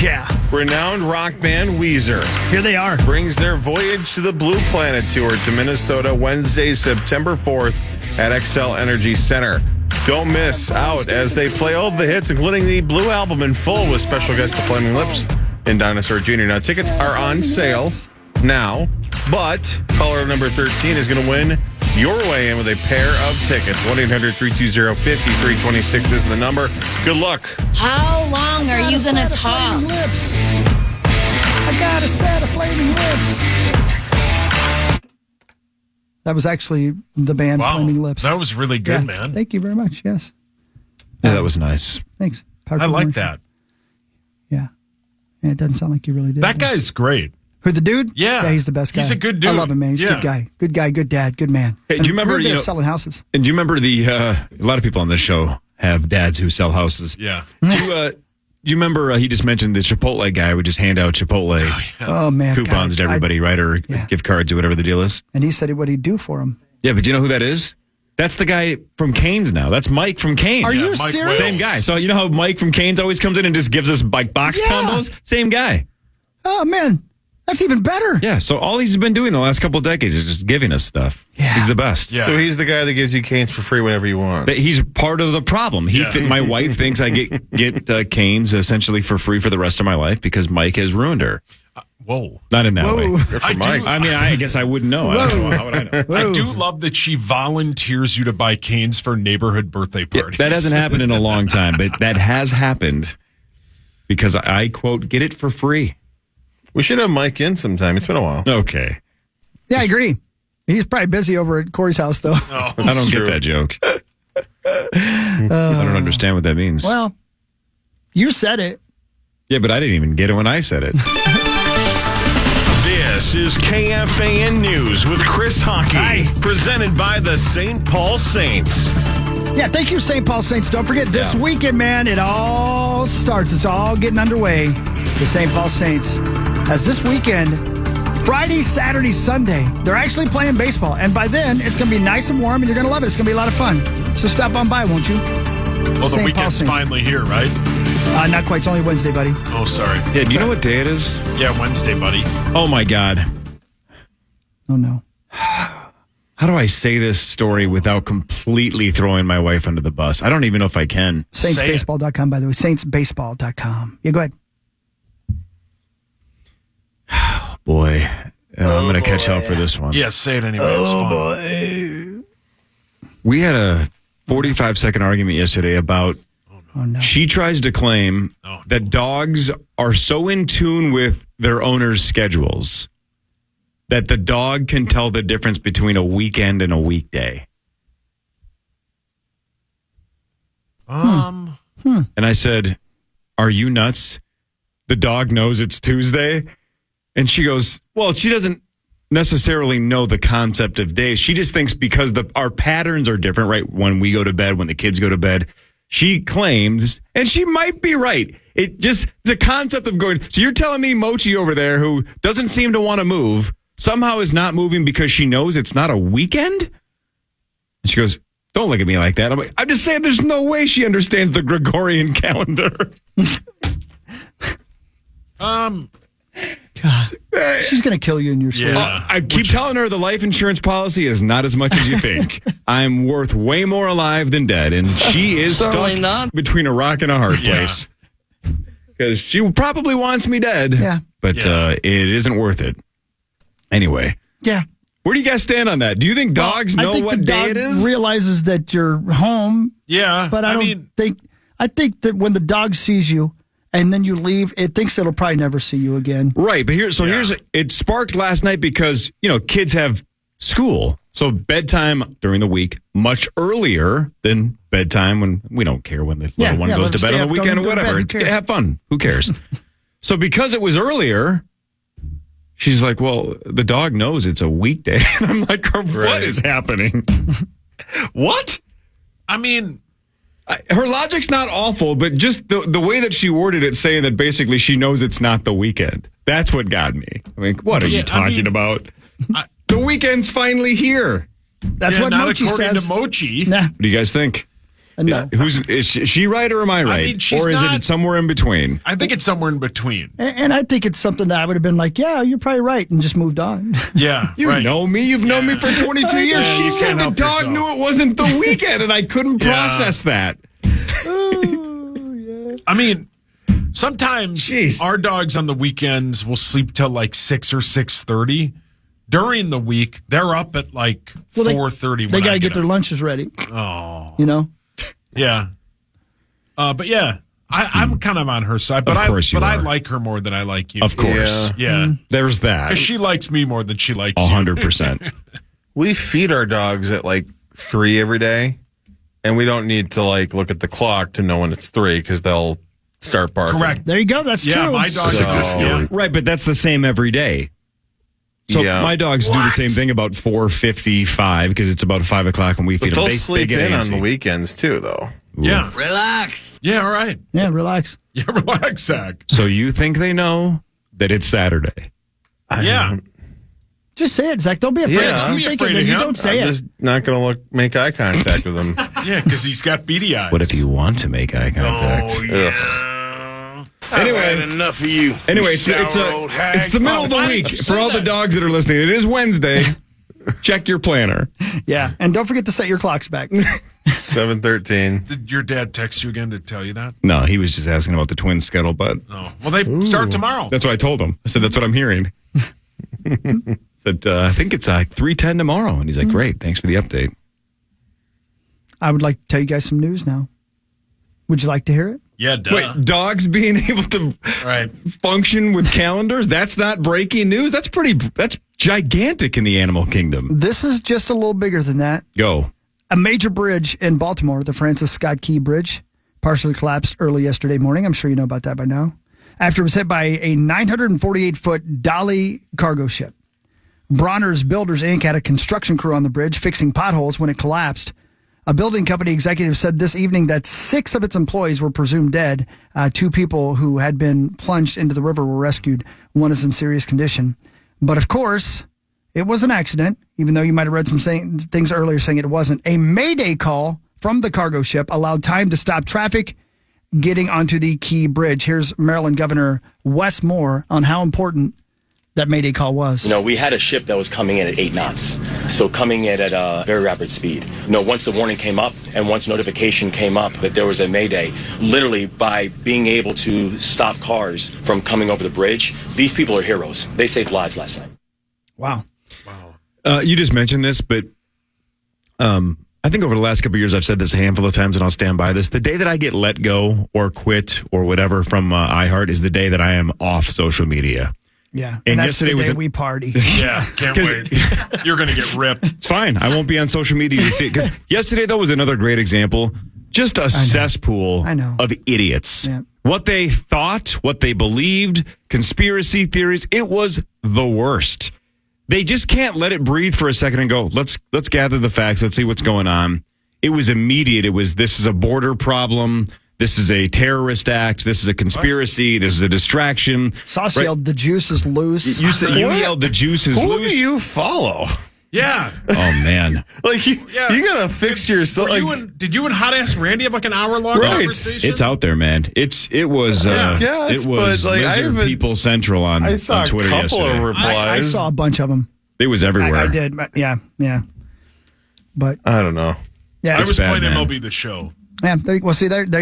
Yeah. Renowned rock band Weezer Here they are. brings their Voyage to the Blue Planet tour to Minnesota Wednesday, September 4th at XL Energy Center. Don't miss out as they play all of the hits, including the Blue album in full with special guest The Flaming Lips and Dinosaur Jr. Now, tickets are on sale now, but caller number 13 is going to win your way in with a pair of tickets. 1-800-320-5326 is the number. Good luck. How long are you going to talk? I got a set of flaming lips. That was actually the band Flaming Lips. That was really good, man. Thank you very much. Yes. Yeah, that was nice. Thanks. I like that. Yeah. It doesn't sound like you really did. That guy's great. Who, the dude? Yeah. Yeah, he's the best guy. He's a good dude. I love him, man. He's a good guy. Good guy, good dad, good man. Hey, do you remember, really good at selling houses? And do you remember a lot of people on this show have dads who sell houses. Yeah. Do you remember he just mentioned the Chipotle guy would just hand out Chipotle Oh, man. coupons to everybody, right? Or gift cards or whatever the deal is. And he said what he'd do for him. Yeah, but do you know who that is? That's the guy from Canes now. That's Mike from Canes. Are you Mike serious? Same guy. So you know how Mike from Canes always comes in and just gives us box combos? Same guy. Oh, man. That's even better. Yeah, so all he's been doing the last couple of decades is just giving us stuff. Yeah. He's the best. Yeah. So he's the guy that gives you canes for free whenever you want. But he's part of the problem. My wife thinks I get canes essentially for free for the rest of my life because Mike has ruined her. Whoa. Not in that way. Good for Mike. I mean, I guess I wouldn't know. I don't know. How would I know? I do love that she volunteers you to buy canes for neighborhood birthday parties. That hasn't happened in a long time, but that has happened because I, quote, get it for free. We should have Mike in sometime. It's been a while. Okay. Yeah, I agree. He's probably busy over at Corey's house, though. Oh, I don't get that joke. I don't understand what that means. Well, you said it. Yeah, but I didn't even get it when I said it. This is KFAN News with Chris Hockey, presented by the St. Paul Saints. Yeah, thank you, St. Paul Saints. Don't forget, this weekend, man, it all starts. It's all getting underway. The St. Paul Saints. As this weekend, Friday, Saturday, Sunday, they're actually playing baseball. And by then, it's going to be nice and warm, and you're going to love it. It's going to be a lot of fun. So stop on by, won't you? Well, the weekend's finally here, right? Not quite. It's only Wednesday, buddy. Oh, sorry. Yeah, do you know what day it is? Yeah, Wednesday, buddy. Oh, my God. Oh, no. How do I say this story without completely throwing my wife under the bus? I don't even know if I can. SaintsBaseball.com, by the way. SaintsBaseball.com. Yeah, go ahead. Boy, I'm going to catch hell for this one. Yeah, say it anyway. It's fun. We had a 45-second argument yesterday about she tries to claim that dogs are so in tune with their owners' schedules that the dog can tell the difference between a weekend and a weekday. And I said, are you nuts? The dog knows it's Tuesday? And she goes, well, she doesn't necessarily know the concept of days. She just thinks because our patterns are different, right? When we go to bed, when the kids go to bed, she claims, and she might be right. It just, the concept of going, so you're telling me Mochi over there, who doesn't seem to want to move, somehow is not moving because she knows it's not a weekend? And she goes, don't look at me like that. I'm like, I'm just saying there's no way she understands the Gregorian calendar. God. She's going to kill you in your sleep. I keep telling her the life insurance policy is not as much as you think. I'm worth way more alive than dead, and she is stuck between a rock and a hard place. Because she probably wants me dead. Yeah. But it isn't worth it. Anyway. Yeah. Where do you guys stand on that? Do you think dogs know what day it is? Realizes that you're home. Yeah. But I think that when the dog sees you, and then you leave, it thinks it'll probably never see you again. Right, but it sparked last night because, kids have school. So bedtime during the week, much earlier than bedtime when we don't care when the little one goes to bed on the weekend or whatever. Have fun. Who cares? So because it was earlier, she's like, well, the dog knows it's a weekday. And I'm like, what is happening? What? I mean, her logic's not awful, but just the way that she worded it, saying that basically she knows it's not the weekend. That's what got me. I mean, what are you talking about? The weekend's finally here. That's what not Mochi according says. to Mochi. Nah. What do you guys think? A no. Is she right or am I right? mean, she's or is not- it somewhere in between? I think it's somewhere in between. And I think it's something that I would have been like, yeah, you're probably right, and just moved on. Yeah, You right. know me. You've known me for 22 years. Yeah, She you said can't the help dog yourself. knew it wasn't the weekend, and I couldn't Yeah. process that. I mean, sometimes Jeez. our dogs on the weekends will sleep till like 6 or 6:30. During the week, they're up at like 4:30. They got to get their lunches ready. Oh, You know? yeah. But yeah, I'm kind of on her side. But Of course you I are. like her more than I like you. Of course. Yeah. There's that. Because she likes me more than she likes you. 100%. We feed our dogs at like 3 every day, and we don't need to like look at the clock to know when it's 3 because they'll start barking. Correct. There you go. That's Yeah, true. my dogs are good. Yeah. Right, but that's the same every day. So Yeah. my dogs do the same thing about 4:55 because it's about 5 o'clock when we feed But them. they'll sleep get in on antsy. the weekends too, though. Yeah. Relax. Yeah, all right. Yeah, relax. Yeah, relax, Zach. So you think they know that it's Saturday? Yeah. Just say it, Zach. Don't be afraid. Yeah. If Don't you be think it, afraid then of you him. don't say I'm it. just not going to make eye contact with them. Yeah, because he's got beady eyes. What if you want to make eye contact? Ugh. Anyway, enough of you. Anyway, it's the middle of the week for all the dogs that are listening. It is Wednesday. Check your planner. Yeah. And don't forget to set your clocks back. 7:13. Did your dad text you again to tell you that? No, he was just asking about the twins' scuttlebutt. Oh, well, they start tomorrow. That's what I told him. I said, that's what I'm hearing. Said, I think it's 3:10 tomorrow. And he's like, great. Thanks for the update. I would like to tell you guys some news now. Would you like to hear it? Yeah, duh. Wait, dogs being able to Right. function with calendars? That's not breaking news. That's gigantic in the animal kingdom. This is just a little bigger than that. Go. A major bridge in Baltimore, the Francis Scott Key Bridge, partially collapsed early yesterday morning. I'm sure you know about that by now. After it was hit by a 948-foot dolly cargo ship. Bronner's Builders, Inc. had a construction crew on the bridge fixing potholes when it collapsed. A building company executive said this evening that 6 of its employees were presumed dead. 2 people who had been plunged into the river were rescued. 1 is in serious condition. But of course, it was an accident, even though you might have read some things earlier saying it wasn't. A mayday call from the cargo ship allowed time to stop traffic getting onto the Key Bridge. Here's Maryland Governor Wes Moore on how important that mayday call was. You know, we had a ship that was coming in at 8 knots, so coming in at a very rapid speed. You know, once the warning came up and once notification came up that there was a mayday, literally by being able to stop cars from coming over the bridge, these people are heroes. They saved lives last night. Wow. You just mentioned this, but I think over the last couple of years, I've said this a handful of times, and I'll stand by this. The day that I get let go or quit or whatever from iHeart is the day that I am off social media. Yeah. And that's the yesterday was day a- we party. Yeah, can't wait. You're going to get ripped. It's fine. I won't be on social media to see it. Because yesterday, though, was another great example. Just a cesspool I know. of idiots. Yeah. What they thought, what they believed, conspiracy theories, it was the worst. They just can't let it breathe for a second and go, let's gather the facts. Let's see what's going on. It was immediate. It was, this is a border problem. This is a terrorist act. This is a conspiracy. This is a distraction. Sauce Right. yelled, the juice is loose. You said you yelled the juice is Who loose. do you follow? Yeah. Oh man. Like you gotta fix yourself. Did you and Hot Ass Randy have like an hour-long Right. conversation? It's out there, man. It was Yes, it was but, like, I Lizard haven't- People Central on I saw on Twitter a couple yesterday. of replies. I saw a bunch of them. It was everywhere. I did. But yeah. But I don't know. yeah. I was bad, playing man. MLB The Show. Yeah. There you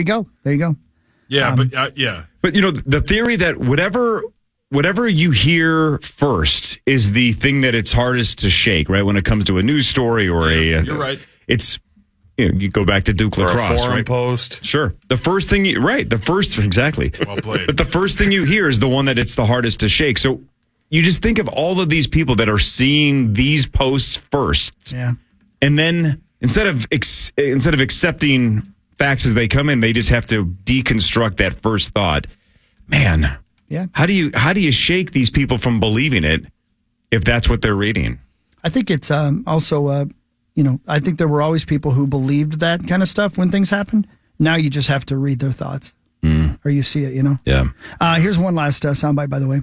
go. There you go. Yeah, but yeah. But you know, the theory that whatever you hear first is the thing that it's hardest to shake, right? When it comes to a news story or You're right. It's you go back to Duke Or a Lacrosse, forum right? post. Sure. The first thing exactly. Well played. But the first thing you hear is the one that it's the hardest to shake. So you just think of all of these people that are seeing these posts first. Yeah. And then instead of accepting facts as they come in, they just have to deconstruct that first thought. Man, Yeah. how do you shake these people from believing it if that's what they're reading? I think it's also, I think there were always people who believed that kind of stuff when things happen. Now you just have to read their thoughts or you see it, Yeah. Here's one last soundbite, by the way.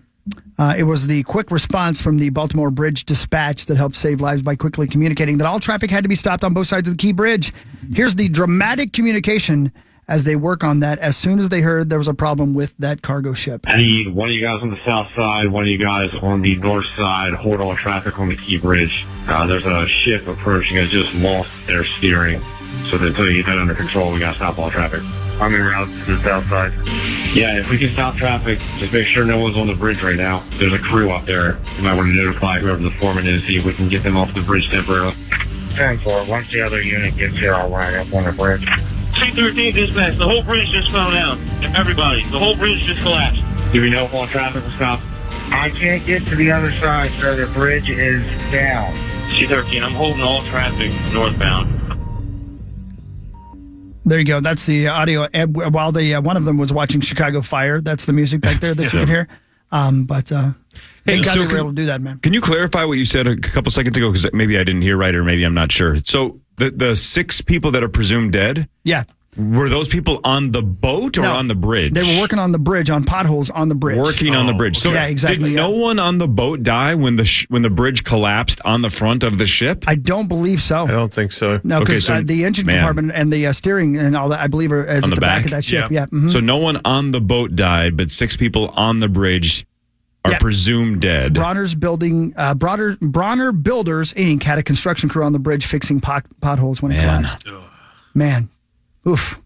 It was the quick response from the Baltimore Bridge Dispatch that helped save lives by quickly communicating that all traffic had to be stopped on both sides of the Key Bridge. Here's the dramatic communication as they work on that as soon as they heard there was a problem with that cargo ship. I need one of you guys on the south side, one of you guys on the north side, hold all traffic on the Key Bridge. There's a ship approaching that just lost their steering. So until you get that under control, we got to stop all traffic. I'm en route to the south side. Yeah, if we can stop traffic, just make sure no one's on the bridge right now. There's a crew up there. You might want to notify whoever the foreman is, see if we can get them off the bridge temporarily. 10-4, once the other unit gets here, I'll line up on the bridge. C-13 dispatch, the whole bridge just fell down. Everybody, the whole bridge just collapsed. Do we know if all traffic will stop? I can't get to the other side, sir. The bridge is down. C-13, I'm holding all traffic northbound. There you go. That's the audio. And while one of them was watching Chicago Fire, that's the music back there that you can hear. Thank God they were able to do that, man. Can you clarify what you said a couple seconds ago? Because maybe I didn't hear right, or maybe I'm not sure. So the 6 people that are presumed dead, yeah, were those people on the boat or on the bridge? They were working on the bridge, on potholes on the bridge. Working on the bridge. So yeah, exactly. Did no one on the boat die when the bridge collapsed on the front of the ship? I don't believe so. I don't think so. No, because the engine compartment and the steering and all that, I believe, are at the back of that ship. Yeah. Mm-hmm. So no one on the boat died, but 6 people on the bridge are presumed dead. Bronner Builders Inc. had a construction crew on the bridge fixing potholes when it collapsed. Man, oof.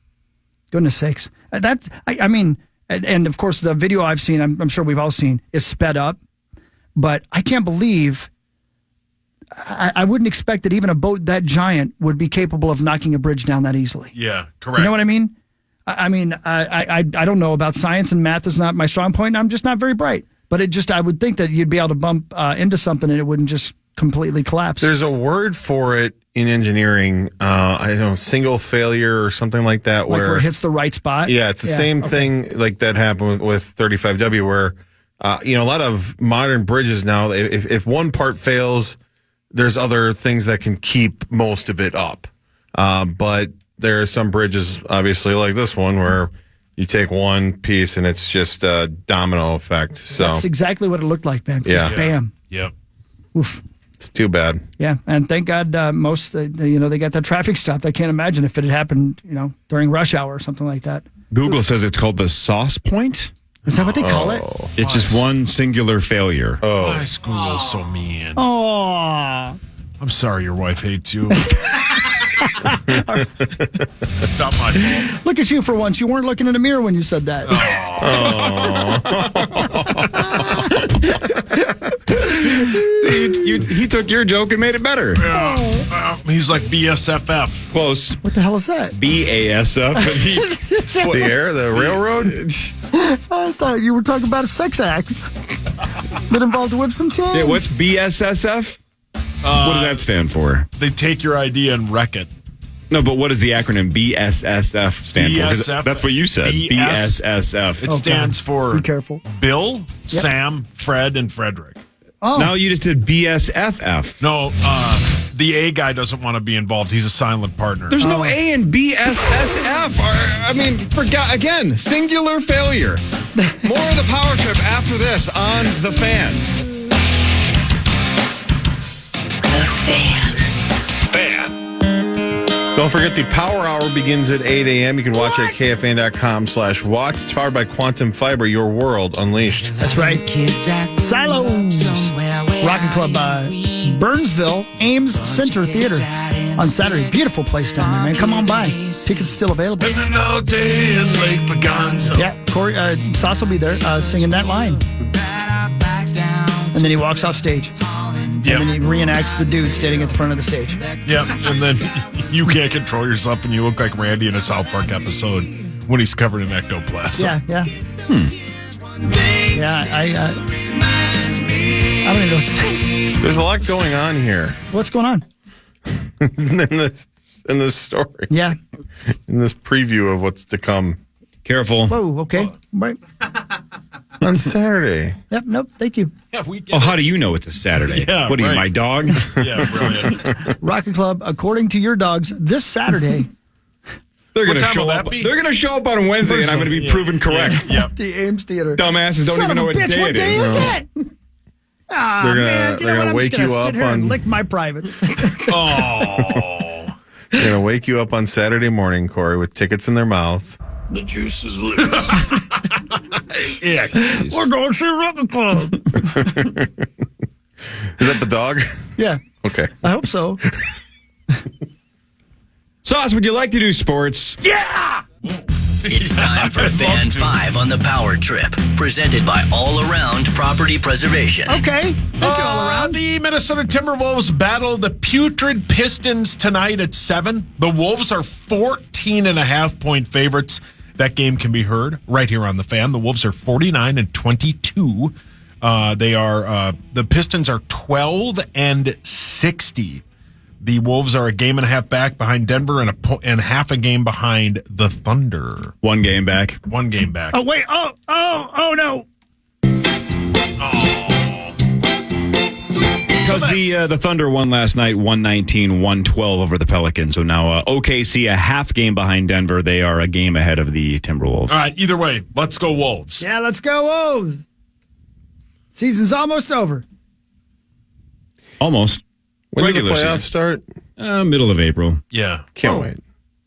Goodness sakes. I mean, and of course the video I've seen, I'm sure we've all seen, is sped up. But I can't believe, I wouldn't expect that even a boat that giant would be capable of knocking a bridge down that easily. Yeah, correct. You know what I mean? I don't know about science, and math is not my strong point, and I'm just not very bright. But I would think that you'd be able to bump into something and it wouldn't just completely collapse. There's a word for it in engineering, I don't know, single failure or something like that. Where it hits the right spot? Yeah, it's the same thing like that happened with 35W where, a lot of modern bridges now, if one part fails, there's other things that can keep most of it up. But there are some bridges, obviously, like this one where you take one piece and it's just a domino effect. So that's exactly what it looked like, man. Just bam. Yep. Oof. It's too bad. Yeah, and thank God they got that traffic stopped. I can't imagine if it had happened, during rush hour or something like that. Google says it's called the sauce point. Is that what they call it? It's just one singular failure. Why is Google so mean? Oh. I'm sorry your wife hates you. It's not my fault. Look at you for once. You weren't looking in a mirror when you said that. He took your joke and made it better. He's like BSFF. Close. What the hell is that? BASF. The railroad? I thought you were talking about a sex act that involved whips and chains. Yeah, what's BSSF? What does that stand for? They take your idea and wreck it. No, but what does the acronym BSSF stand for? 'Cause that's what you said. BSSF. It stands for Be careful. Bill, Sam, Fred, and Frederick. Oh. Now you just did BSFF. No, the A guy doesn't want to be involved. He's a silent partner. There's no A in BSSF. Again, singular failure. More of the power trip after this on The Fan. Don't forget the Power Hour begins at 8 a.m. You can watch it at KFAN.com/watch. It's powered by Quantum Fiber, your world unleashed. That's right. Silos. Rocket Club Burnsville, Ames Center Theater on Saturday. Beautiful place down there, man. Come on by. Tickets still available. Spending all day in Lake Vaganza. Yeah, Corey, Sauce will be there singing that line. And then he walks off stage. Yep. And then he reenacts the dude standing at the front of the stage. Yep. And then you can't control yourself and you look like Randy in a South Park episode when he's covered in ectoplasm. Yeah. Yeah, I don't even know what to say. There's a lot going on here. What's going on? in this story. Yeah. In this preview of what's to come. Careful. Whoa, okay. Right. On Saturday. Yep, nope, thank you. Yeah, how do you know it's a Saturday? Yeah, what are you, right. my dog? Yeah, brilliant. Rocket Club, according to your dogs, this Saturday. They're going to time show will up. that be? They're going to show up on Wednesday, and I'm going to be proven correct. Yeah. The Ames Theater. Dumbasses don't Son even of know a what bitch, day what it day is. is it? Man, they're gonna I'm wake just gonna you sit up here and on. lick my privates. Oh. They're gonna wake you up on Saturday morning, Corey, with tickets in their mouth. The juice is loose. Yeah. We're going to see Rocket Club. Is that the dog? Yeah, Okay. I hope so. Sauce, would you like to do sports? It's time for Fan 5 on the Power Trip, presented by All Around Property Preservation. Okay, thank you all around. The Minnesota Timberwolves battle the putrid Pistons tonight at 7. The Wolves are 14.5-point favorites. That game can be heard right here on the Fan. The Wolves are 49-22. The Pistons are 12-60. The Wolves are a game and a half back behind Denver and half a game behind the Thunder. One game back. One game back. Oh, wait. Oh, no. Because the Thunder won last night, 119-112 over the Pelicans. So now OKC a half game behind Denver. They are a game ahead of the Timberwolves. All right, either way, let's go Wolves. Yeah, let's go, Wolves. Season's almost over. Almost. When did the Regular playoffs season. start? Middle of April. Yeah. Can't wait.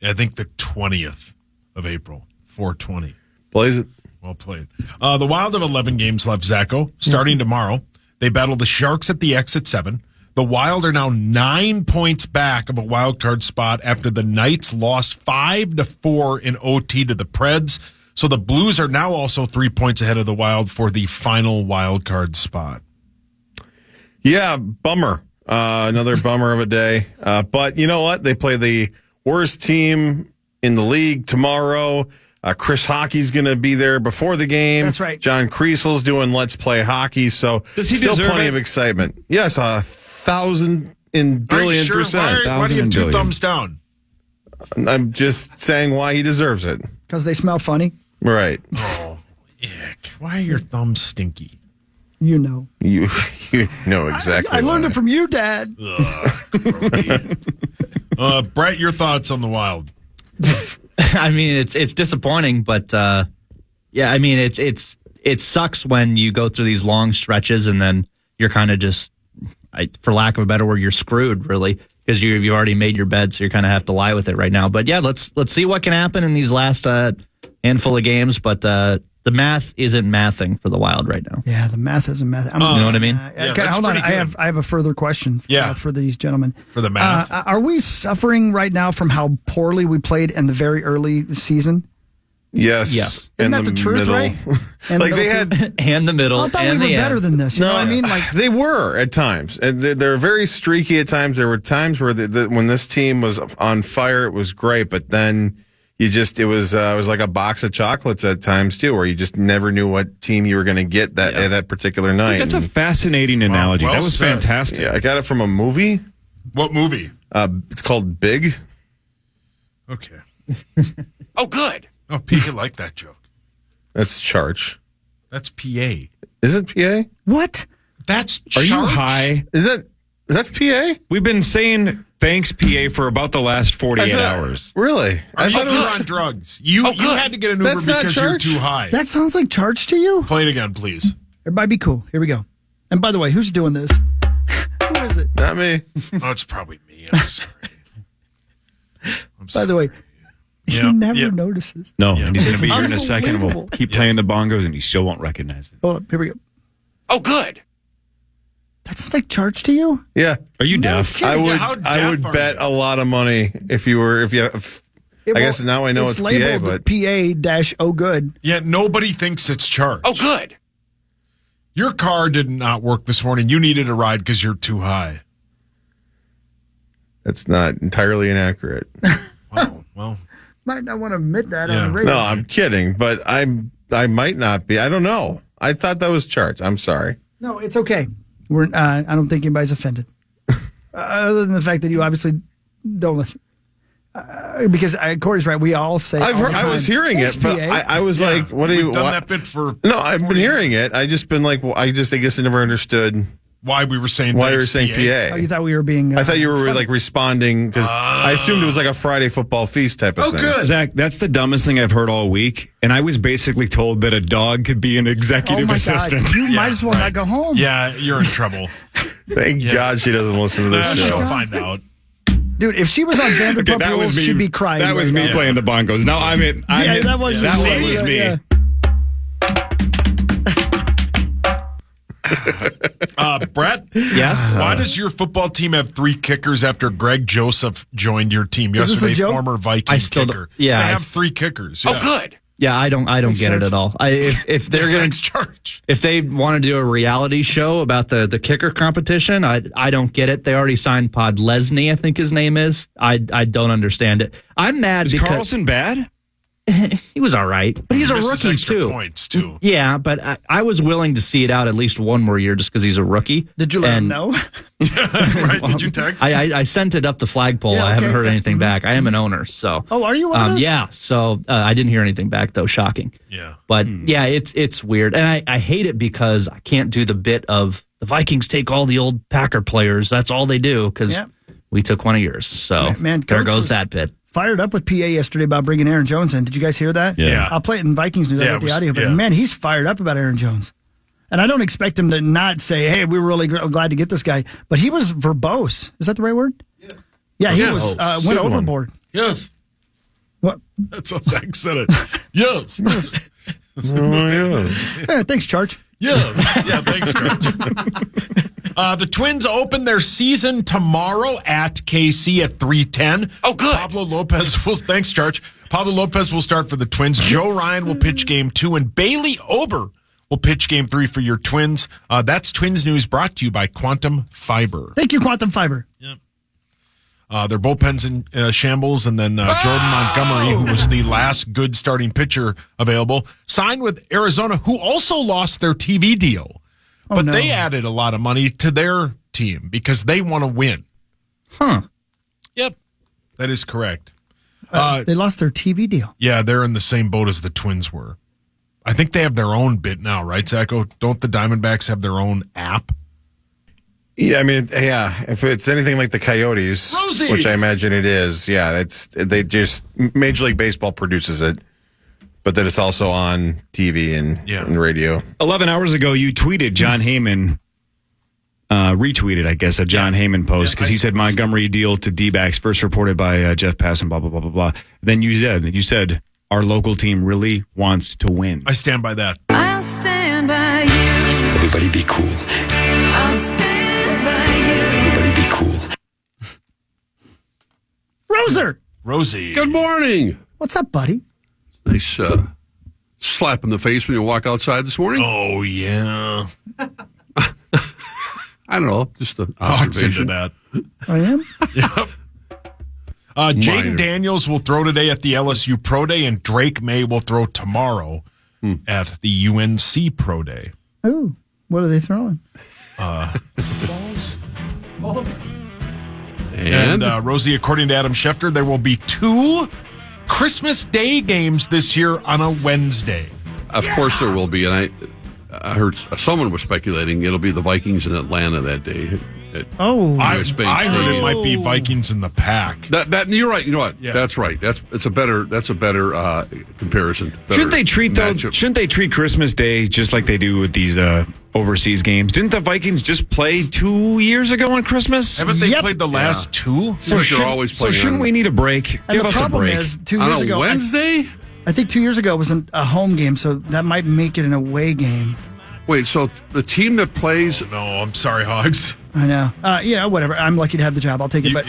I think the 20th of April, 4/20. Blaze it. Well played. The Wild have 11 games left, Zacho. Starting tomorrow, they battle the Sharks at the X at 7. The Wild are now 9 points back of a wild card spot after the Knights lost 5-4 in OT to the Preds. So the Blues are now also 3 points ahead of the Wild for the final wild card spot. Yeah, bummer. Another bummer of a day. But you know what? They play the worst team in the league tomorrow. Chris Hockey's going to be there before the game. That's right. John Creasel's doing Let's Play Hockey. So Does he still deserve plenty it? of excitement. Yes, 1,000 billion Sure? percent. Why do you have 2 billion. thumbs down? I'm just saying why he deserves it. Because they smell funny. Right. Oh, ick. Why are your thumbs stinky? You know. You know exactly. I learned why. it from you, Dad. Brett, your thoughts on the Wild? I mean, it's disappointing, but yeah, I mean, it sucks when you go through these long stretches and then you're kind of just, for lack of a better word, you're screwed really because you've already made your bed, so you kind of have to lie with it right now. But yeah, let's see what can happen in these last handful of games. But the math isn't mathing for the Wild right now. Yeah, the math isn't math. You know what I mean? Yeah, Okay, that's hold on. pretty good. I have a further question for these gentlemen. For the math? Are we suffering right now from how poorly we played in the very early season? Yes. Yes. Isn't that the truth, middle. right? And Like the they middle had. too? And the middle. Well, I thought and we were the better end. than this. You know what I mean? Like, They were at times, and they're very streaky at times. There were times where when this team was on fire, it was great, but then it was like a box of chocolates at times too, where you just never knew what team you were going to get that particular night. That's a fascinating analogy. well That was said. fantastic. Yeah, I got it from a movie. What movie? It's called Big. Okay. Oh, good. Oh, Pete, you like that joke. That's Charge. That's PA. Is it PA? what? That's Are you Charge? high? That's PA? We've been saying thanks, PA, for about the last 48 hours. Really? Are you thought it was- on drugs? You had to get an Uber That's not because you're Church. too high. That sounds like charge to you? Play it again, please. Everybody be cool. Here we go. And by the way, who's doing this? Who is it? Not me. Oh, it's probably me. I'm sorry. By the way, Yeah, he never yeah. notices. No, and he's going It's to be here in a second. We'll unbelievable. keep playing the bongos, and he still won't recognize it. Hold on. Here we go. Oh, good. That's like charge to you? Yeah. Are you deaf? I would how I would deaf are bet you? a lot of money I guess now I know it's PA, labeled but PA-oh good. Yeah, nobody thinks it's Charge. Oh, good. Your car did not work this morning. You needed a ride because you're too high. that's not entirely inaccurate. Wow. Well, Might not want to admit that Yeah. on the radio. No, I'm kidding, but I might not be. I don't know. I thought that was Charge. I'm sorry. No, it's okay. I don't think anybody's offended. Other than the fact that you obviously don't listen. Because Corey's right. We all say I've all heard, the I was time, hearing "Thanks, it, but PA." I was like, "What are we've you?" done what- that bit for. No, I've been hearing it. I just been like, well, I guess I never understood why we were saying Why you were thanks, saying PA? Oh, you thought we were being. I thought you were funny. like responding because I assumed it was like a Friday football feast type of thing. good. Zach, that's the dumbest thing I've heard all week. And I was basically told that a dog could be an Oh executive my assistant. God! You might as well not go home. Yeah, you're in trouble. Thank God she doesn't listen to this She'll show. find out. Dude, if she was on Vanderpump that was Rules, me. she'd be crying. That was right me now. playing the bongos. No, I'm in. Yeah, that was that you. one was me. Yeah. Brett? Yes? Why does your football team have 3 kickers after Greg Joseph joined your team Is this a yesterday? joke? Former Viking I still kicker. don't- yeah, they I have s- 3 kickers. Yeah. good. Yeah, I don't get it at all. If they're gonna Thanks, Church. if they want to do a reality show about the kicker competition, I don't get it. They already signed Pod Lesney, I think his name is. I don't understand it. I'm mad Is because Carlson bad? he was all right, but he's a Misses rookie extra too. points, too. Yeah, but I was willing to see it out at least one more year just because he's a rookie. Did you let him And know? Right? Did you text? I sent it up the flagpole. Yeah, I haven't okay, heard yeah. anything back. I am an owner, so. Oh, are you one of those? Yeah, so I didn't hear anything back though. Shocking. Yeah. But yeah, it's weird, and I hate it because I can't do the bit of the Vikings take all the old Packer players. That's all they do because Yeah. we took one of yours. So Man, there Coach goes was that bit. Fired up with PA yesterday about bringing Aaron Jones in. Did you guys hear that? Yeah. I'll play it in Vikings news. I Yeah, got it the was- audio, but yeah. man, he's fired up about Aaron Jones. And I don't expect him to not say, "Hey, we were really glad to get this guy," but he was verbose. Is that the right word? Yeah, he Yeah. was Oh, went good one. overboard. Yes. What? That's how Zach said it. Yes. Yeah, thanks, Charge. Yes. Yeah, thanks, Church. The Twins open their season tomorrow at KC at 3:10. Oh, good. Pablo Lopez will. Thanks, Church. Pablo Lopez will start for the Twins. Joe Ryan will pitch Game 2, and Bailey Ober will pitch Game 3 for your Twins. That's Twins news brought to you by Quantum Fiber. Thank you, Quantum Fiber. Their bullpen's in shambles, and then Jordan Montgomery, who was the last good starting pitcher available, signed with Arizona, who also lost their TV deal. But no. they added a lot of money to their team because they want to win. Huh. Yep, that is correct. They lost their TV deal. Yeah, they're in the same boat as the Twins were. I think they have their own bit now, right, Zacho? Don't the Diamondbacks have their own app? Yeah, I mean, if it's anything like the Coyotes, Rosie! which I imagine it is, Major League Baseball produces it, but then it's also on TV and radio. 11 hours ago, you tweeted John Heyman, retweeted, I guess, a John Heyman post because he said Montgomery deal to D-backs first reported by Jeff Passan, blah, blah, blah, blah, blah. Then you said our local team really wants to win. I stand by that. I'll stand by you. Everybody be cool. I'll stand by you. Everybody be cool. Rosie. Good morning. What's up, buddy? Nice slap in the face when you walk outside this morning. Oh, yeah. I don't know, just an Hogs into observation. that. I am? Yep. Minor. Jaden Daniels will throw today at the LSU Pro Day, and Drake May will throw tomorrow at the UNC Pro Day. Ooh, what are they throwing? Balls. And Rosie, according to Adam Schefter, there will be 2 Christmas Day games this year on a Wednesday. of course there will be, and I heard someone was speculating it'll be the Vikings in Atlanta that day. I heard it might be Vikings in the pack. That you're right. You know what? Yeah. That's right. That's a better comparison. Shouldn't they treat Christmas Day just like they do with these overseas games? Didn't the Vikings just play 2 years ago on Christmas? Haven't they played the last 2? So always playing. So shouldn't we need a break? And Give the us a problem break. is, 2 years ago, Wednesday. I think 2 years ago was a home game, so that might make it an away game. Wait, so the team that plays? No, I'm sorry, Hogs. I know. Whatever. I'm lucky to have the job. I'll take it. But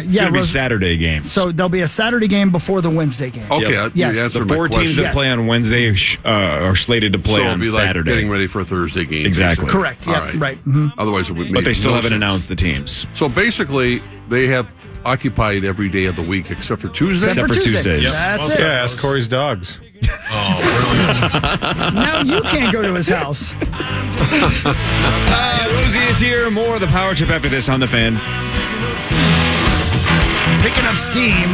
It'll be Saturday games. So there'll be a Saturday game before the Wednesday game. Okay, yes. the 4 teams that play on Wednesday are slated to play so on it'll be Saturday. like getting ready for a Thursday game. Exactly. basically. Correct. Yeah. All right. Right. Mhm. Otherwise, it would make But they still no haven't sense. announced the teams. So basically, they have occupied every day of the week except for Tuesday. Except for Tuesdays. Yep. That's Yeah, it. ask Corey's dogs. Now you can't go to his house. Rosie is here. More of the Power Trip after this on the Fan. Picking Up Steam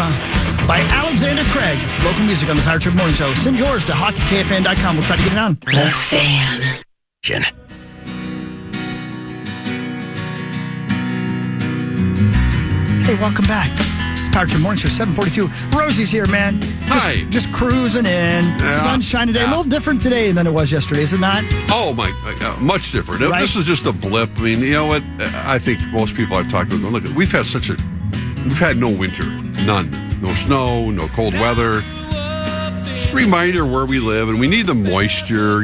by Alexander Craig. Local music on the Power Trip Morning Show. Send yours to hockeyKFAN.com. We'll try to get it on. The Fan. Hey, welcome back. It's Power Trip Morning Show, 742. Rosie's here, man. Hi. Just cruising in. Sunshine today. A little different today than it was yesterday, is it not? Oh, my, much different. Right? This is just a blip. I mean, you know what? I think most people I've talked to go, look, we've had no winter. None. No snow, no cold weather. Just a reminder where we live, and we need the moisture,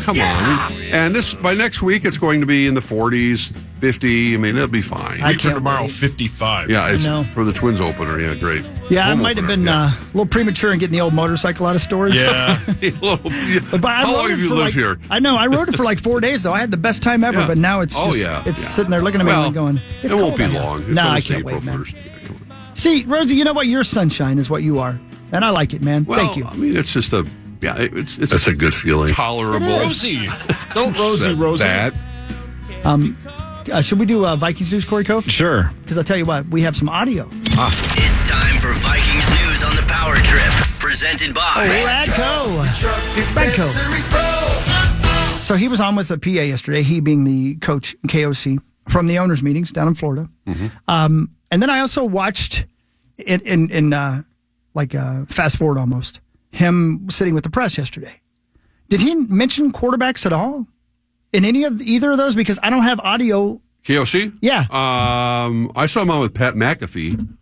come on. And by next week, it's going to be in the 40s, 50. I mean, it'll be fine. Week from tomorrow, 55. Yeah, it's for the Twins opener. Yeah, great. Yeah, Home I might have opener, been a little premature in getting the old motorcycle out of storage. Yeah. But I How long rode have it you for lived here? I know. I rode it for like 4 days, though. I had the best time ever, but now it's just, sitting there looking at me and going, it's it won't cold be out here. long. It's No, I almost can't April wait, man. 1st. Yeah, come on. See, Rosie, you know what? Your sunshine is what you are. And I like it, man. Well, Thank you. I mean, it's just it's a good feeling. Tolerable. Rosie. Don't Rosie. That. Should we do Vikings news, Corey Cove? Sure. Because I'll tell you what, we have some audio. It's time for Vikings news on the Power Trip, presented by Radco. So he was on with a PA yesterday, he being the coach in KOC from the owners' meetings down in Florida. Mm-hmm. And then I also watched in fast forward almost, him sitting with the press yesterday. Did he mention quarterbacks at all in either of those? Because I don't have audio. KOC? Yeah. I saw him on with Pat McAfee,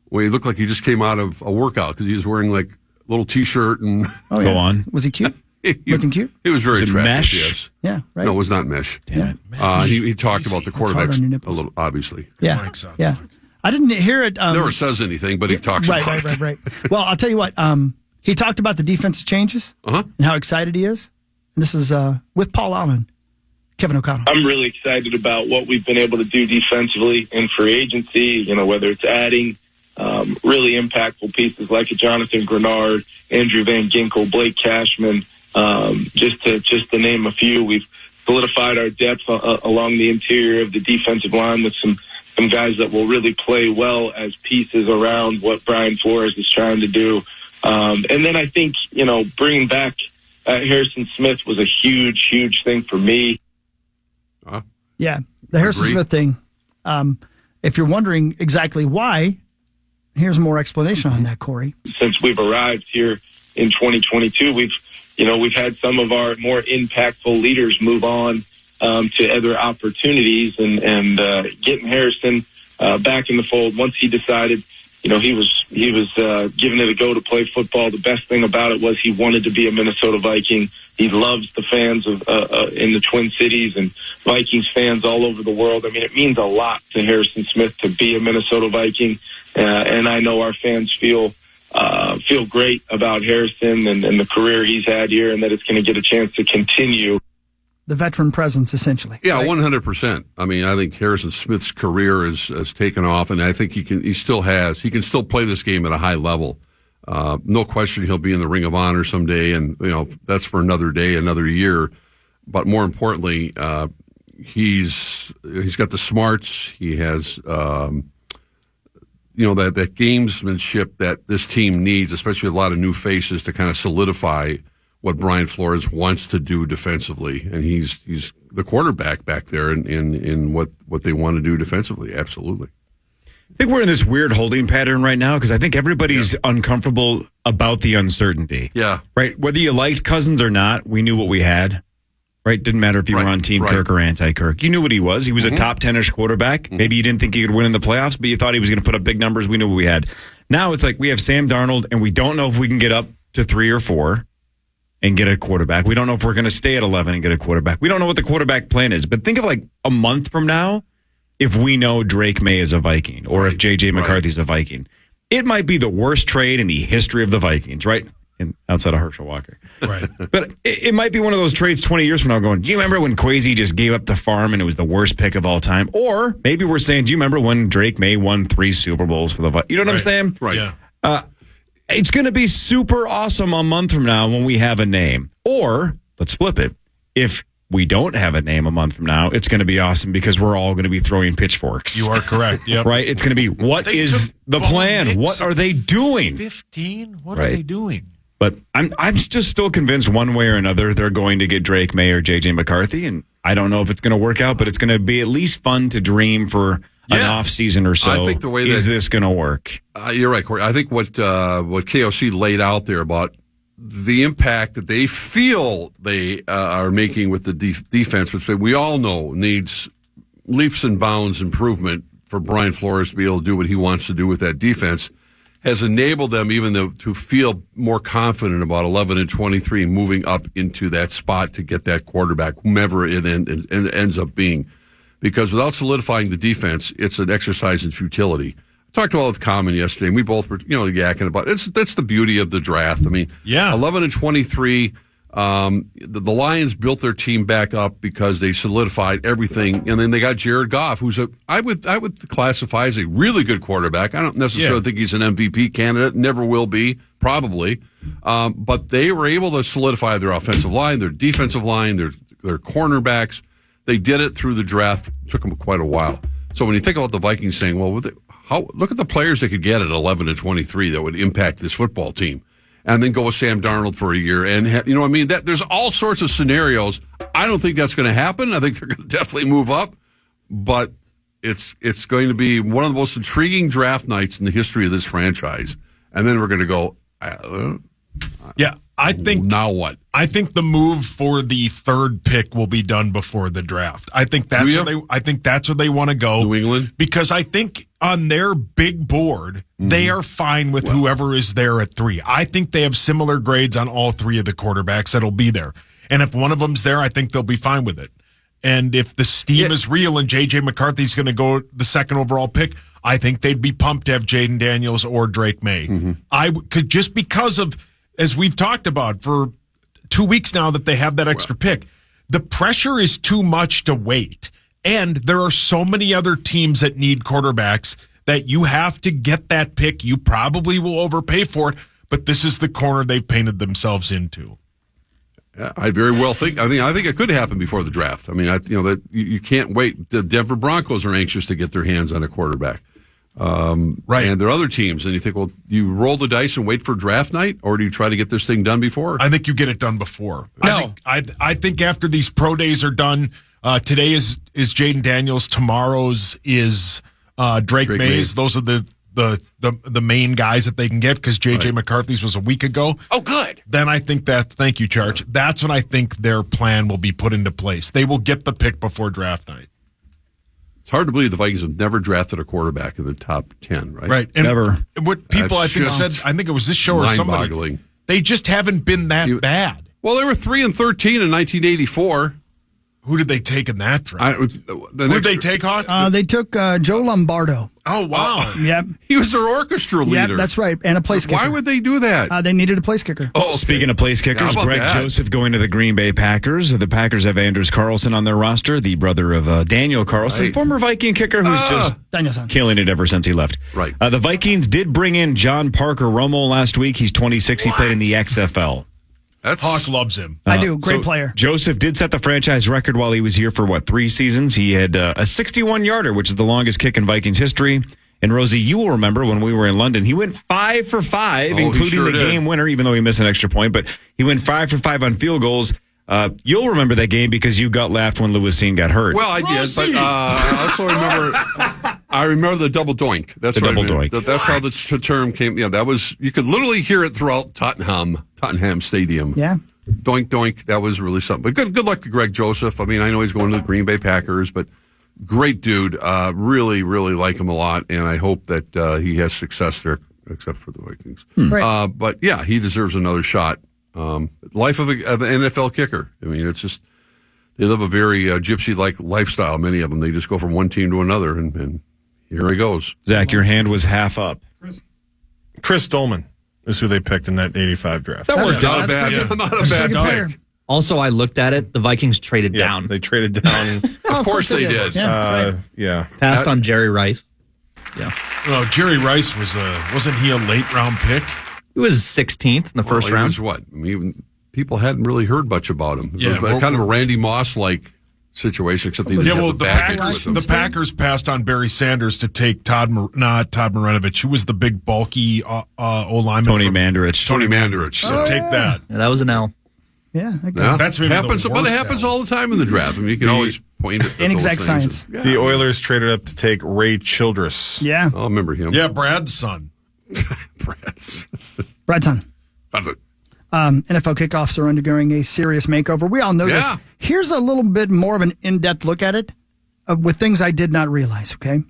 where he looked like he just came out of a workout because he was wearing like a little T-shirt and. Oh, Go on. Was he cute? Looking cute? He was very Was it attractive. mesh? Yes. Yeah. Right. No, it was not mesh. Damn Yeah. it. He talked about the hard quarterbacks on your a nipples. little, obviously. Yeah. Yeah. I didn't hear it. Never says anything, but he talks right, about it. Right. Well, I'll tell you what. He talked about the defensive changes and how excited he is. And this is with Paul Allen, Kevin O'Connell. I'm really excited about what we've been able to do defensively in free agency, whether it's adding really impactful pieces like a Jonathan Grenard, Andrew Van Ginkel, Blake Cashman, just to name a few. We've solidified our depth along the interior of the defensive line with some guys that will really play well as pieces around what Brian Flores is trying to do. And then I think, bringing back Harrison Smith was a huge, huge thing for me. Yeah, the Harrison Smith thing. If you're wondering exactly why, here's more explanation on that, Corey. Since we've arrived here in 2022, we've had some of our more impactful leaders move on to other opportunities, and getting Harrison back in the fold once he decided, he was giving it a go to play football. The best thing about it was he wanted to be a Minnesota Viking. He loves the fans of in the Twin Cities and Vikings fans all over the world. I mean, it means a lot to Harrison Smith to be a Minnesota Viking, and I know our fans feel great about Harrison and the career he's had here, and that it's going to get a chance to continue. The veteran presence, essentially. Yeah, right? 100%. I mean, I think Harrison Smith's career has taken off, and I think he can still play this game at a high level. No question he'll be in the Ring of Honor someday, and that's for another day, another year. But more importantly, he's got the smarts. He has that gamesmanship that this team needs, especially with a lot of new faces, to kind of solidify what Brian Flores wants to do defensively, and he's the quarterback back there in what they want to do defensively. Absolutely. I think we're in this weird holding pattern right now because I think everybody's uncomfortable about the uncertainty. Yeah. Right? Whether you liked Cousins or not, we knew what we had. Right? Didn't matter if you were on Team Kirk or anti-Kirk. You knew what he was. He was a top 10-ish quarterback. Maybe you didn't think he could win in the playoffs, but you thought he was going to put up big numbers. We knew what we had. Now it's like we have Sam Darnold, and we don't know if we can get up to 3 or 4 and get a quarterback. We don't know if we're going to stay at 11 and get a quarterback. We don't know what the quarterback plan is. But think of like a month from now, if we know Drake May is a Viking or if J.J. McCarthy's a Viking. It might be the worst trade in the history of the Vikings, right? Outside of Herschel Walker. Right. But it might be one of those trades 20 years from now going, do you remember when Kwesi just gave up the farm and it was the worst pick of all time? Or maybe we're saying, do you remember when Drake May won 3 Super Bowls for the Vikings? You know what I'm saying? Right. Yeah. It's going to be super awesome a month from now when we have a name. Or, let's flip it. If we don't have a name a month from now, it's going to be awesome because we're all going to be throwing pitchforks. You are correct. Yep. Right? It's going to be, what is the plan? What are they doing? 15? What are they doing? But I'm just still convinced one way or another they're going to get Drake May or J.J. McCarthy, and I don't know if it's going to work out, but it's going to be at least fun to dream for an off season or so. I think the way is this going to work? You're right, Corey. I think what KOC laid out there about the impact that they feel they are making with the defense, which we all know needs leaps and bounds improvement for Brian Flores to be able to do what he wants to do with that defense, has enabled them even to feel more confident about 11-23 moving up into that spot to get that quarterback, whomever it ends up being. Because without solidifying the defense, it's an exercise in futility. I talked about it with Common yesterday, and we both were, yakking about it. That's the beauty of the draft. I mean, 11-23. The Lions built their team back up because they solidified everything, and then they got Jared Goff, who's I would classify as a really good quarterback. I don't necessarily think he's an MVP candidate, never will be, probably. But they were able to solidify their offensive line, their defensive line, their cornerbacks. They did it through the draft. It took them quite a while. So when you think about the Vikings saying, well, look at the players they could get at 11-23 that would impact this football team, and then go with Sam Darnold for a year. And, there's all sorts of scenarios. I don't think that's going to happen. I think they're going to definitely move up. But it's going to be one of the most intriguing draft nights in the history of this franchise. And then we're going to go, I think now what? I think the move for the third pick will be done before the draft. I think that's where they want to go. New England? Because I think on their big board, they are fine with whoever is there at 3. I think they have similar grades on all 3 of the quarterbacks that'll be there. And if one of them's there, I think they'll be fine with it. And if the steam is real and J.J. McCarthy's going to go the second overall pick, I think they'd be pumped to have Jaden Daniels or Drake May. I could, just because of, as we've talked about for 2 weeks now that they have that extra pick, the pressure is too much to wait. And there are so many other teams that need quarterbacks that you have to get that pick. You probably will overpay for it, but this is the corner they've painted themselves into. I very well think. I think it could happen before the draft. I mean, that you can't wait. The Denver Broncos are anxious to get their hands on a quarterback, right? And there are other teams, and you think, well, you roll the dice and wait for draft night, or do you try to get this thing done before? I think you get it done before. No, I think after these pro days are done. Today is Jaden Daniels. Tomorrow's is Drake Mays. Those are the main guys that they can get because J.J. McCarthy's was a week ago. Oh, good. Then I think thank you, Charge. That's when I think their plan will be put into place. They will get the pick before draft night. It's hard to believe the Vikings have never drafted a quarterback in the top 10, right? Right. And never. What people That's I think said, I think it was this show or somebody. Mind-boggling. They just haven't been that bad. Well, they were 3-13 in 1984. Who did they take in that draft? Who did they take, Hawk? They took Joe Lombardo. Oh, wow. Yep. He was their orchestra leader. Yep, that's right. And a place kicker. Why would they do that? They needed a place kicker. Oh, okay. Speaking of place kickers, Greg Joseph going to the Green Bay Packers. The Packers have Anders Carlson on their roster, the brother of Daniel Carlson, former Viking kicker who's just killing it ever since he left. Right. The Vikings did bring in John Parker Romo last week. He's 26. He played in the XFL. Hawk loves him. I do. Great player. Joseph did set the franchise record while he was here for 3 seasons. He had a 61-yarder, which is the longest kick in Vikings history. And Rosie, you will remember when we were in London, he went 5 for 5, including the game winner, even though he missed an extra point. But he went 5 for 5 on field goals. You'll remember that game because you got laughed when Lewisine got hurt. Well, I did, but I also remember. I remember the double doink. That's the what double I mean. doink. That's how the term came. Yeah, that was. You could literally hear it throughout Tottenham Stadium. Yeah. Doink, doink. That was really something. But good luck to Greg Joseph. I mean, I know he's going to the Green Bay Packers, but great dude. Really, really like him a lot, and I hope that he has success there, except for the Vikings. Right. But yeah, he deserves another shot. Life of an NFL kicker. I mean, it's just they live a very gypsy-like lifestyle. Many of them, they just go from one team to another, and here he goes. Zach, your hand was half up. Chris Dolman is who they picked in that 85 draft. That worked out bad. Not a bad pick. Also, I looked at it. The Vikings traded down. They traded down. Of course they did. Yeah. Passed on Jerry Rice. Yeah. Well, Jerry Rice wasn't he a late round pick? He was 16th in the first round. He was what? I mean, people hadn't really heard much about him. Yeah, kind of a Randy Moss-like situation, except he didn't have the baggage with him. The Packers passed on Barry Sanders to take Todd Marinovich, who was the big, bulky O-lineman. Tony Mandarich. So take that. Yeah, that was an L. Yeah. That's happens, but it happens all the time in the draft. I mean, you can always point at Inexact those science. things. Yeah. The Oilers traded up to take Ray Childress. Yeah. I'll remember him. Yeah, Brad's son. Brad's son. That's it. NFL kickoffs are undergoing a serious makeover. We all know this. Here's a little bit more of an in-depth look at it with things I did not realize, okay?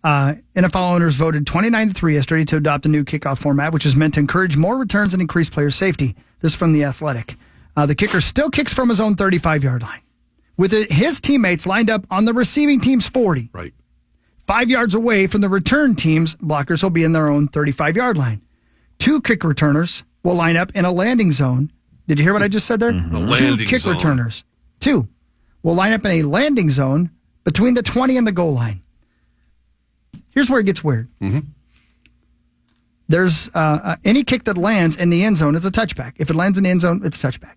NFL owners voted 29-3 yesterday to adopt a new kickoff format, which is meant to encourage more returns and increase player safety. This from The Athletic. The kicker still kicks from his own 35-yard line, with his teammates lined up on the receiving team's 40. Right. 5 yards away from the return team's blockers will be in their own 35-yard line. 2 kick returners will line up in a landing zone. Did you hear what I just said there? A 2 landing kick zone. returners. 2 will line up in a landing zone between the 20 and the goal line. Here's where it gets weird. There's any kick that lands in the end zone is a touchback. If it lands in the end zone, it's a touchback.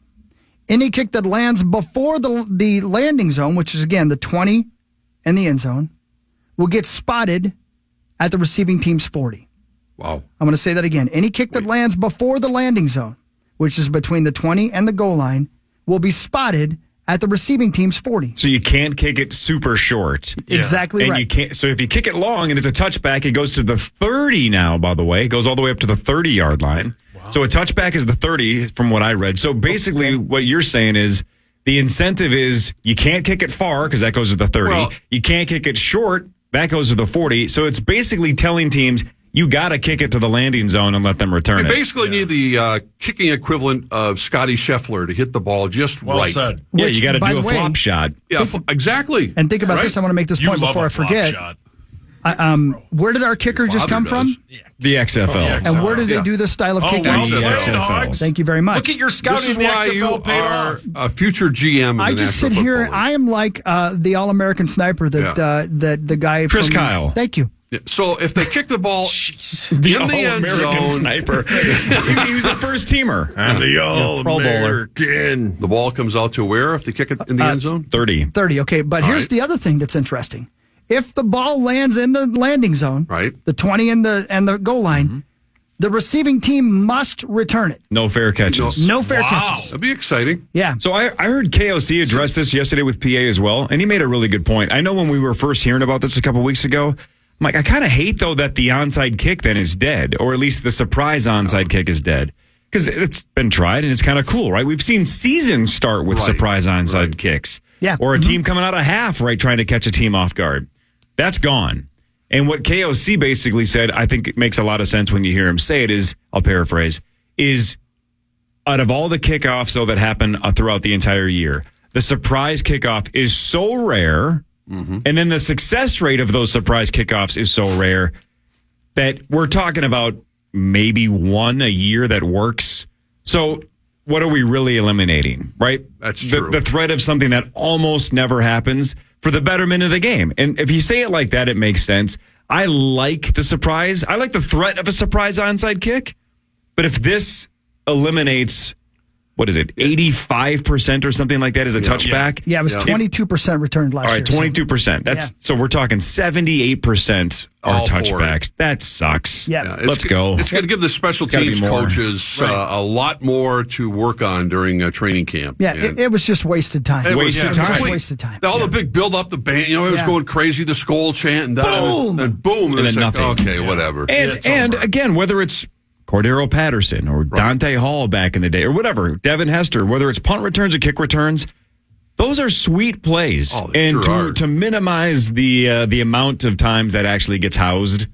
Any kick that lands before the landing zone, which is, again, the 20 and the end zone, will get spotted at the receiving team's 40. Wow. I'm going to say that again. Any kick that lands before the landing zone, which is between the 20 and the goal line, will be spotted at the receiving team's 40. So you can't kick it super short. Exactly and right. You can't. So if you kick it long and it's a touchback, it goes to the 30 now, by the way. It goes all the way up to the 30-yard line. Wow. So a touchback is the 30 from what I read. So basically what you're saying is the incentive is you can't kick it far because that goes to the 30. Well, you can't kick it short. That goes to the 40. So it's basically telling teams you got to kick it to the landing zone and let them return You it. basically need the kicking equivalent of Scotty Scheffler to hit the ball just Well right. said. Yeah, Which, you got to by do the a way, flop shot. Yeah, exactly. And think about Right? this. I want to make this You point love before a I flop forget. shot. Where did our kicker just come from? The XFL. And where did they do this style of kicking? well The played, XFL. Hogs. Thank you very much. Look at your scouting This is in the why you XFL paid are off. a future GM in the I just National sit here. Football League. I am like the All-American sniper that that the guy Chris from, Kyle. Thank you. Yeah, so if they kick the ball in the end All-American zone, sniper. He was a first teamer. And the Pro Bowler. All-American. the ball comes out to where if they kick it in the end zone? 30. 30. Okay, but All here's right. the other thing that's interesting. If the ball lands in the landing zone, Right. the 20 and the goal line, the receiving team must return it. No fair catches. No fair catches. That'd be exciting. Yeah. So I heard KOC address this yesterday with PA as well, and he made a really good point. I know when we were first hearing about this a couple weeks ago, I'm like, I kind of hate, though, that the onside kick then is dead, or at least the surprise onside kick is dead. Because it's been tried, and it's kind of cool, right? We've seen seasons start with Right. surprise onside kicks. Yeah. Or a team coming out of half, right, trying to catch a team off guard. That's gone. And what KOC basically said, I think it makes a lot of sense when you hear him say it is, I'll paraphrase, is out of all the kickoffs, though, that happen throughout the entire year, the surprise kickoff is so rare, and then the success rate of those surprise kickoffs is so rare that we're talking about maybe one a year that works. So what are we really eliminating, right? That's true. The threat of something that almost never happens for the betterment of the game. And if you say it like that, it makes sense. I like the surprise. I like the threat of a surprise onside kick. But if this eliminates, what is it, 85% or something like that as a touchback? Yeah, it was 22% returned last All year. right, 22%. That's so we're talking 78% are All for touchbacks. That sucks. Yeah. Let's go. It's going to give the special It's gotta be teams more. coaches a lot more to work on during training camp. Yeah, And it was just wasted time. it was wasted just time. Wasted time. All the big build up, the band, it was Yeah. going crazy, the skull chant, and Boom! and boom, And it's then like, nothing. okay, whatever. And again, whether it's Cordero Patterson or Dante Hall back in the day or whatever, Devin Hester, whether it's punt returns or kick returns, those are sweet plays. Oh, they and sure are. to minimize the amount of times that actually gets housed,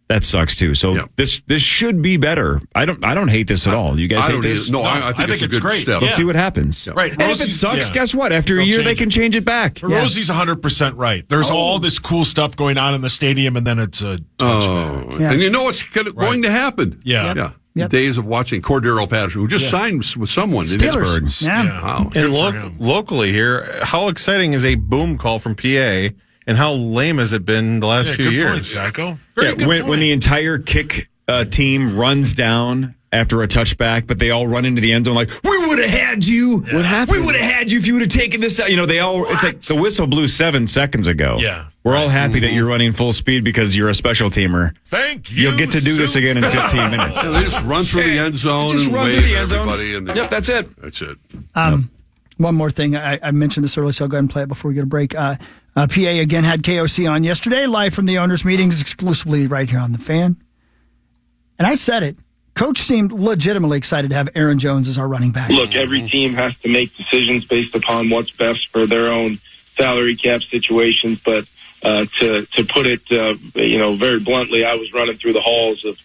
that sucks too. So Yep. this should be better. I don't hate this at all. You guys I hate don't this? either. No, I think it's a good great. step. Let's see what happens. Right. And if it Rosie- sucks, yeah. guess what? After a They'll year, change they can change it back. But Rosie's 100% right. There's all this cool stuff going on in the stadium, and then it's a touchback. Yeah. And you know what's going to happen. Yeah. Yeah. Yep. The days of watching Cordero Patterson, who just signed with someone in Steelers. Pittsburgh. Yeah. Wow. And locally here, how exciting is a boom call from PA, and how lame has it been the last few Good years? point, Jacko. Yeah, Very good when point. the entire kick team runs down after a touchback, but they all run into the end zone like, we would have had you. What happened? We would have had you if you would have taken this out. They all, it's like the whistle blew 7 seconds ago. Yeah. We're all happy that you're running full speed because you're a special teamer. Thank you. You'll get to do this again in 15 minutes. Yeah, they just run through the end zone Just and run wave through the at end zone. everybody. And Yep, that's it. That's it. One more thing. I mentioned this earlier, so I'll go ahead and play it before we get a break. PA again had KOC on yesterday, live from the owners' meetings, exclusively right here on the Fan. And I said it. Coach seemed legitimately excited to have Aaron Jones as our running back. Look, every team has to make decisions based upon what's best for their own salary cap situations. But to put it, very bluntly, I was running through the halls of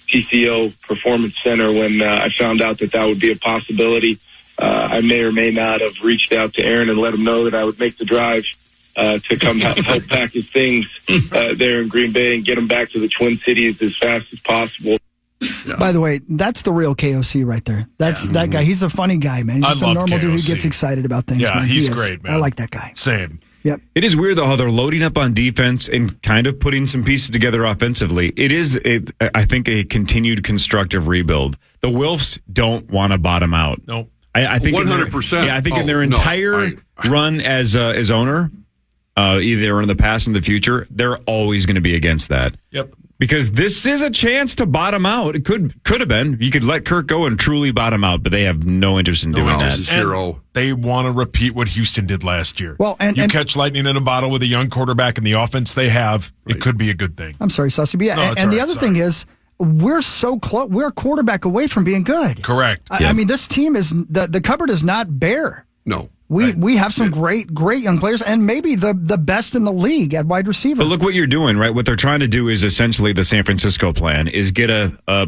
TCO Performance Center when I found out that would be a possibility. I may or may not have reached out to Aaron and let him know that I would make the drive to come help pack his things there in Green Bay and get him back to the Twin Cities as fast as possible. Yeah. By the way, that's the real KOC right there. That's that guy. He's a funny guy, man. He's just a normal dude who gets excited about things. Yeah, man. he's great, man. I like that guy. Same. Yep. It is weird, though, how they're loading up on defense and kind of putting some pieces together offensively. It is, I think, a continued constructive rebuild. The Wilfs don't want to bottom out. No. I think 100%. I think in their entire run as owner, either in the past or in the future, they're always going to be against that. Yep. Because this is a chance to bottom out. It could have been. You could let Kirk go and truly bottom out, but they have no interest in doing that. Zero. They want to repeat what Houston did last year. Well, and catch lightning in a bottle with a young quarterback and the offense they have, it could be a good thing. I'm sorry, Saucy. But yeah, and the other thing is, we're so close. We're a quarterback away from being good. Correct. I mean, this team is the cupboard is not bare. No. We have some great young players, and maybe the best in the league at wide receiver. But look what you're doing, right? What they're trying to do is essentially the San Francisco plan: is get a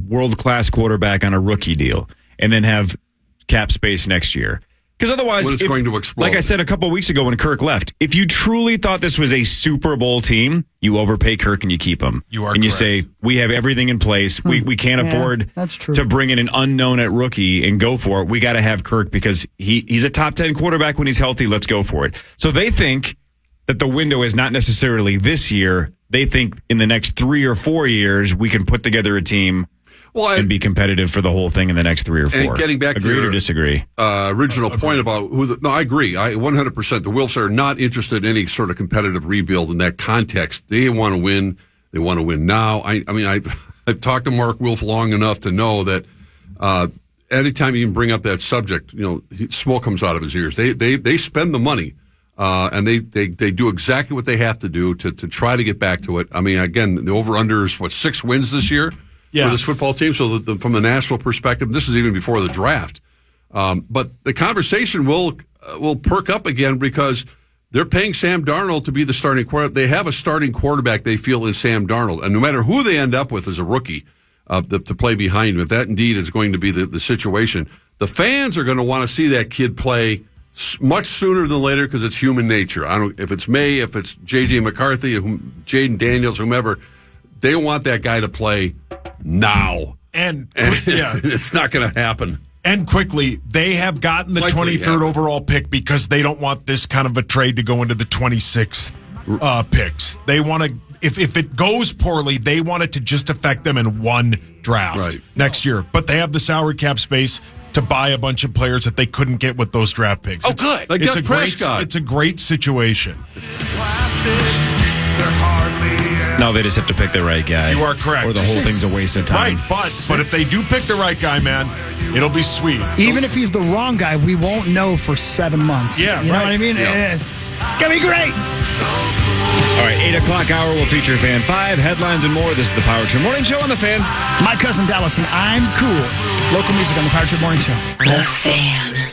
world-class quarterback on a rookie deal, and then have cap space next year. Because otherwise, when it's going to explode. Like I said a couple of weeks ago when Kirk left, if you truly thought this was a Super Bowl team, you overpay Kirk and you keep him. You are and you correct. say, we have everything in place. We can't afford that's true. to bring in an unknown at rookie and go for it. We got to have Kirk because he's a top 10 quarterback when he's healthy. Let's go for it. So they think that the window is not necessarily this year. They think in the next 3 or 4 years, we can put together a team and be competitive for the whole thing in the next 3 or 4. And getting back Agree to your or disagree? Original point about no, I agree. 100%. The Wilfs are not interested in any sort of competitive rebuild in that context. They want to win. They want to win now. I mean, I've talked to Mark Wilf long enough to know that anytime you can bring up that subject, smoke comes out of his ears. They spend the money. And they do exactly what they have to do to try to get back to it. I mean, again, the over-under is, 6 wins this year for this football team? So from a national perspective, this is even before the draft. But the conversation will perk up again because they're paying Sam Darnold to be the starting quarterback. They have a starting quarterback they feel is Sam Darnold. And no matter who they end up with as a rookie to play behind him, if that indeed is going to be the situation, the fans are going to want to see that kid play much sooner than later because it's human nature. I don't if it's May, if it's J.J. McCarthy, Jaden Daniels, whomever, they want that guy to play now. And it's not going to happen. And quickly, they have gotten the 23rd overall pick because they don't want this kind of a trade to go into the 26th picks. They want to, if it goes poorly, they want it to just affect them in one draft next year. But they have the salary cap space to buy a bunch of players that they couldn't get with those draft picks. Oh, good. Like Doug Prescott. It's a great situation. No, they just have to pick the right guy. You are correct. Or the whole thing's a waste of time. Right, but if they do pick the right guy, man, it'll be sweet. Even if he's the wrong guy, we won't know for 7 months. Yeah, you know what I mean? Yeah. It's gonna be great. All right, 8 o'clock hour will feature Fan 5, headlines and more. This is the Power Trip Morning Show on the Fan. My cousin Dallas and I'm cool. Local music on the Power Trip Morning Show. The Fan.